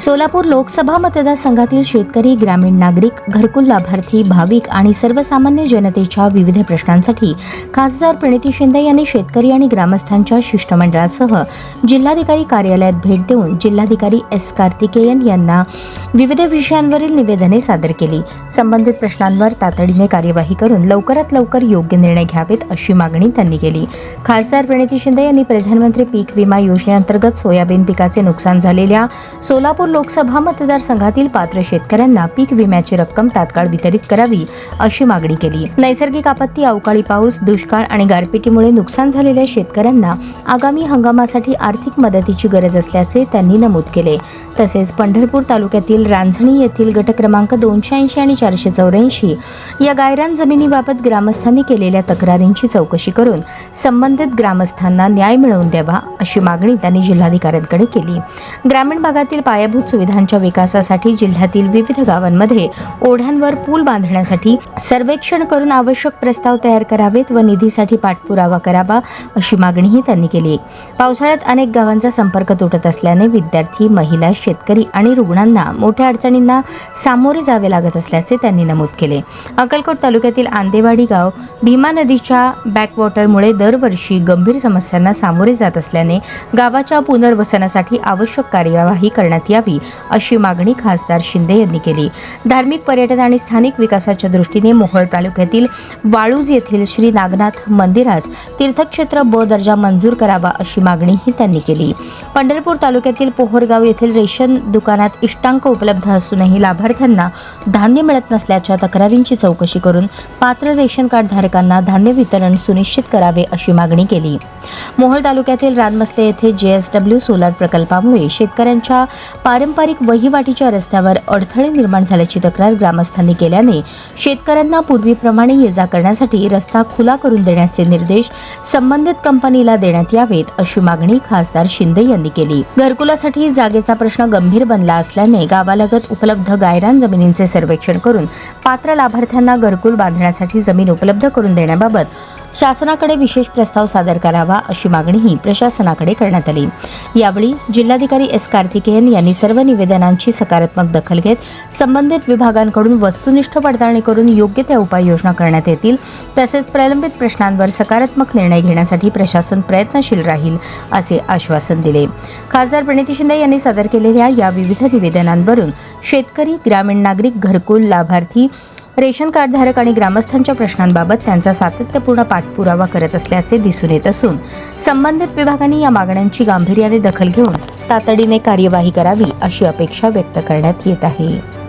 सोलापूर लोकसभा मतदारसंघातील शेतकरी, ग्रामीण नागरिक, घरकुल लाभार्थी, भाविक आणि सर्वसामान्य जनतेच्या विविध प्रश्नांसाठी खासदार प्रणिती शिंदे यांनी शेतकरी आणि ग्रामस्थांच्या शिष्टमंडळासह जिल्हाधिकारी कार्यालयात भेट देऊन जिल्हाधिकारी एस. कार्तिकेयन यांना विविध विषयांवरील निवेदने सादर केली. संबंधित प्रश्नांवर तातडीने कार्यवाही करून लवकरात लवकर योग्य निर्णय घ्यावेत अशी मागणी त्यांनी केली. खासदार प्रणिती शिंदे यांनी प्रधानमंत्री पीक विमा योजनेअंतर्गत सोयाबीन पिकाचे नुकसान झालेल्या सोलापूर लोकसभा मतदारसंघातील पात्र शेतकऱ्यांना पीक विम्याची रक्कम तात्काळ वितरित करावी अशी मागणी केली. नैसर्गिक आपत्ती, अवकाळी पाऊस, दुष्काळ आणि गारपिटीमुळे नुकसान झालेल्या शेतकऱ्यांना आगामी हंगामासाठी आर्थिक मदतीची गरज असल्याचे त्यांनी नमूद केले. तसेच पंढरपूर तालुक्यातील रांजणी येथील गट क्रमांक 280 आणि 484 या गायरान जमिनीबाबत ग्रामस्थांनी केलेल्या तक्रारींची चौकशी करून संबंधित ग्रामस्थांना न्याय मिळवून द्यावा अशी मागणी त्यांनी जिल्हाधिकाऱ्यांकडे केली. ग्रामीण भागातील पायाभूत सुविधांच्या विकासासाठी जिल्ह्यातील विविध गावांमध्ये ओढ्यांवर पूल बांधण्यासाठी सर्वेक्षण करून आवश्यक प्रस्ताव तयार करावेत व निधीसाठी पाठपुरावा करावा अशी मागणीही त्यांनी केली. पावसाळ्यात अनेक गावांचा संपर्क तुटत असल्याने विद्यार्थी, महिला, शेतकरी आणि रुग्णांना मोठ्या अडचणींना सामोरे जावे लागत असल्याचे त्यांनी नमूद केले. अक्कलकोट तालुक्यातील आंदेवाडी गाव भीमा नदीच्या बॅकवॉटरमुळे दरवर्षी गंभीर समस्यांना सामोरे जात असल्याने गावाच्या पुनर्वसनासाठी आवश्यक कार्यवाही करण्यात यावी अशी मागणी खासदार शिंदे यांनी केली. धार्मिक, पर्यटन आणि स्थानिक विकासाच्या दृष्टीने मोहोळ तालुक्यातील वाळूज येथील श्री नागनाथ मंदिरास तीर्थक्षेत्र ब दर्जा मंजूर करावा अशी मागणीही त्यांनी केली. पंढरपूर तालुक्यातील पोहरगाव येथील रेशन दुकानात इष्टांक उपलब्ध असूनही लाभार्थ्यांना धान्य मिळत नसल्याच्या तक्रारींची चौकशी करून पात्र रेशन कार्ड धारकांना धान्य वितरण सुनिश्चित करावे अशी मागणी केली. मोहोळ तालुक्यातील रानमसले येथे JSW सोलार प्रकल्पामुळे शेतकऱ्यांच्या पारंपरिक वहिवाटीच्या रस्त्यावर अडथळे निर्माण झाल्याची तक्रार ग्रामस्थांनी केल्याने शेतकऱ्यांना पूर्वीप्रमाणे ये-जा करण्यासाठी रस्ता खुला करून देण्याचे निर्देश संबंधित कंपनीला देण्यात यावेत अशी मागणी खासदार शिंदे यांनी केली. घरकुलासाठी जागेचा प्रश्न गंभीर बनला असल्याने गावालगत उपलब्ध गायरान जमिनींचे सर्वेक्षण करून पात्र लाभार्थ्यांना घरकुल बांधण्यासाठी जमीन उपलब्ध करून देण्याबाबत शासनाकडे विशेष प्रस्ताव सादर करावा अशी मागणीही प्रशासनाकडे करण्यात आली. यावेळी जिल्हाधिकारी एस. कार्तिकेयन यांनी सर्व निवेदनांची सकारात्मक दखल घेत संबंधित विभागांकडून वस्तुनिष्ठ पडताळणी करून योग्य त्या उपाययोजना करण्यात येतील. तसेच प्रलंबित प्रश्नांवर सकारात्मक निर्णय घेण्यासाठी प्रशासन प्रयत्नशील राहील असे आश्वासन दिले. खासदार प्रणिती शिंदे यांनी सादर केलेल्या या विविध निवेदनांवरून शेतकरी, ग्रामीण नागरिक, घरकुल लाभार्थी, रेशन कार्डधारक आणि ग्रामस्थांच्या प्रश्नांबाबत त्यांचा सातत्यपूर्ण पाठपुरावा करत असल्याचे दिसून येत असून संबंधित विभागांनी या मागण्यांची गांभीर्याने दखल घेऊन तातडीने कार्यवाही करावी अशी अपेक्षा व्यक्त करण्यात येत आहे.